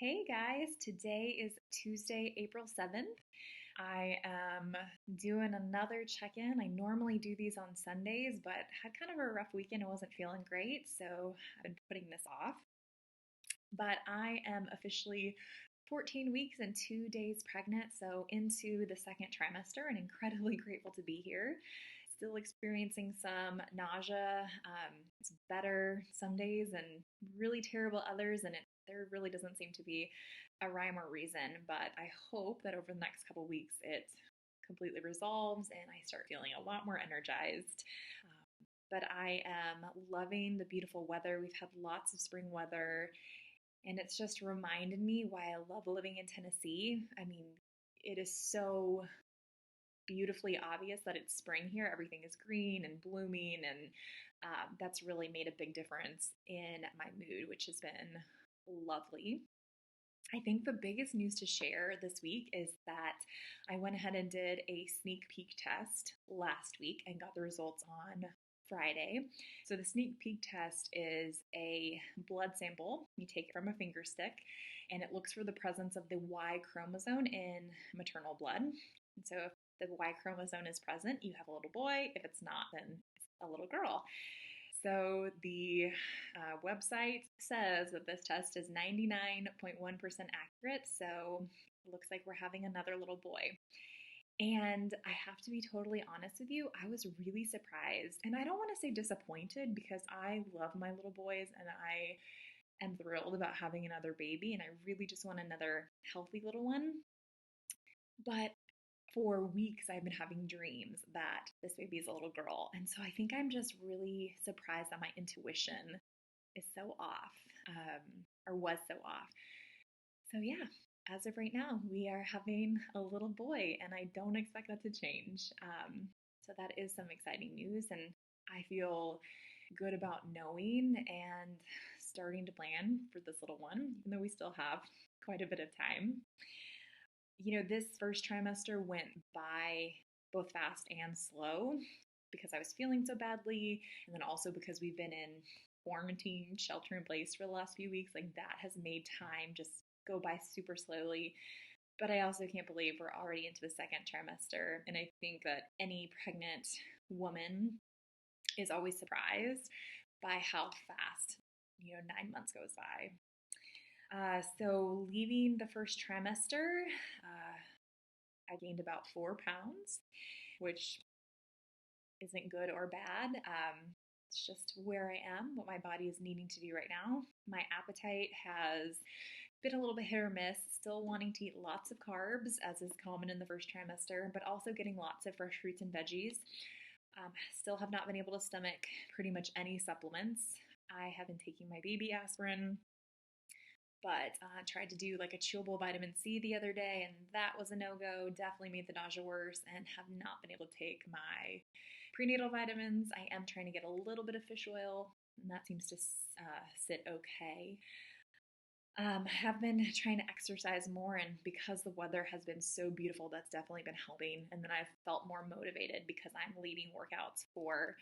Hey guys, today is Tuesday, April 7th. I am doing another check in. I normally do these on Sundays, but had kind of a rough weekend. I wasn't feeling great, so I've been putting this off. But I am officially 14 weeks and 2 days pregnant, so into the second trimester, and incredibly grateful to be here. Still experiencing some nausea. It's better some days and really terrible others, and there really doesn't seem to be a rhyme or reason. But I hope that over the next couple weeks it completely resolves and I start feeling a lot more energized. But I am loving the beautiful weather. We've had lots of spring weather, and it's just reminded me why I love living in Tennessee. I mean, it is so beautifully obvious that it's spring here. Everything is green and blooming, and that's really made a big difference in my mood, which has been lovely. I think the biggest news to share this week is that I went ahead and did a sneak peek test last week and got the results on Friday. So, the sneak peek test is a blood sample. You take it from a finger stick and it looks for the presence of the Y chromosome in maternal blood. And so, if the Y chromosome is present, you have a little boy. If it's not, then it's a little girl. So the website says that this test is 99.1% accurate. So it looks like we're having another little boy. And I have to be totally honest with you, I was really surprised. And I don't want to say disappointed because I love my little boys and I am thrilled about having another baby. And I really just want another healthy little one. But for weeks, I've been having dreams that this baby is a little girl. And so I think I'm just really surprised that my intuition is so off, or was so off. So, yeah, as of right now, we are having a little boy, and I don't expect that to change. So, that is some exciting news. And I feel good about knowing and starting to plan for this little one, even though we still have quite a bit of time. This first trimester went by both fast and slow because I was feeling so badly, and then also because we've been in quarantine, shelter in place for the last few weeks. Like, that has made time just go by super slowly. But I also can't believe we're already into the second trimester. And I think that any pregnant woman is always surprised by how fast, 9 months goes by. So leaving the first trimester, I gained about 4 pounds, which isn't good or bad. It's just where I am, what my body is needing to do right now. My appetite has been a little bit hit or miss, still wanting to eat lots of carbs, as is common in the first trimester, but also getting lots of fresh fruits and veggies. Still have not been able to stomach pretty much any supplements. I have been taking my baby aspirin, but tried to do like a chewable vitamin C the other day, and that was a no-go. Definitely made the nausea worse, and have not been able to take my prenatal vitamins. I am trying to get a little bit of fish oil, and that seems to sit okay. Have been trying to exercise more, and because the weather has been so beautiful, that's definitely been helping. And then I've felt more motivated because I'm leading workouts for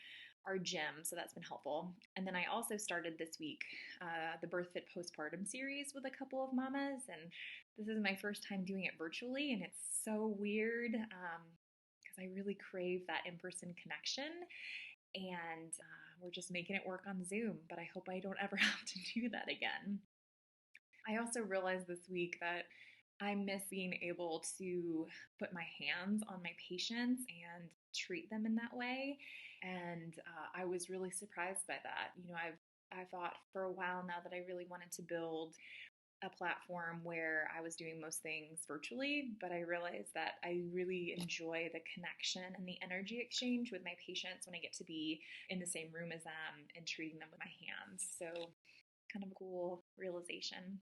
our gym, so that's been helpful. And then I also started this week the Birth Fit Postpartum series with a couple of mamas, and this is my first time doing it virtually, and it's so weird because I really crave that in-person connection. And we're just making it work on Zoom, but I hope I don't ever have to do that again. I also realized this week that I miss being able to put my hands on my patients and treat them in that way. And I was really surprised by that. I thought for a while now that I really wanted to build a platform where I was doing most things virtually, but I realized that I really enjoy the connection and the energy exchange with my patients when I get to be in the same room as them and treating them with my hands. So, kind of a cool realization.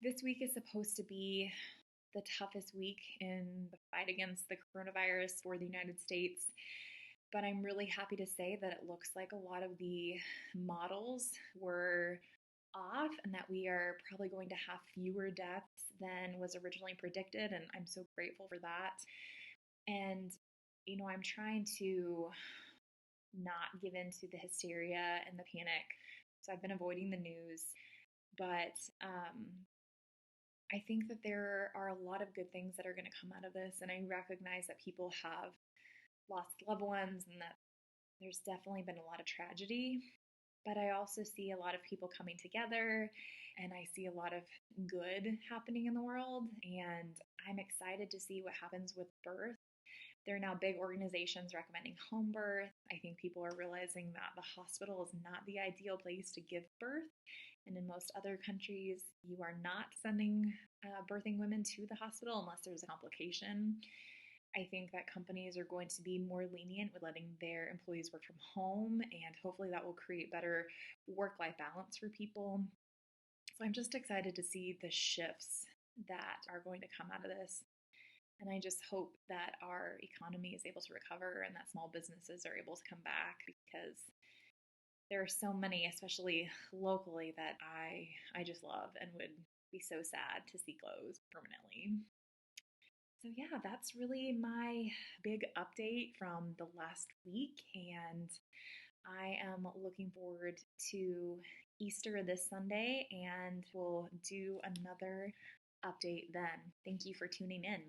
This week is supposed to be the toughest week in the fight against the coronavirus for the United States. But I'm really happy to say that it looks like a lot of the models were off and that we are probably going to have fewer deaths than was originally predicted. And I'm so grateful for that. And, I'm trying to not give in to the hysteria and the panic. So I've been avoiding the news. But I think that there are a lot of good things that are going to come out of this. And I recognize that people have lost loved ones and that there's definitely been a lot of tragedy. But I also see a lot of people coming together and I see a lot of good happening in the world. And I'm excited to see what happens with birth. There are now big organizations recommending home birth. I think people are realizing that the hospital is not the ideal place to give birth. And in most other countries, you are not sending birthing women to the hospital unless there's a complication. I think that companies are going to be more lenient with letting their employees work from home, and hopefully that will create better work life balance for people. So I'm just excited to see the shifts that are going to come out of this. And I just hope that our economy is able to recover and that small businesses are able to come back because there are so many, especially locally, that I just love and would be so sad to see close permanently. So yeah, that's really my big update from the last week, and I am looking forward to Easter this Sunday, and we'll do another update then. Thank you for tuning in.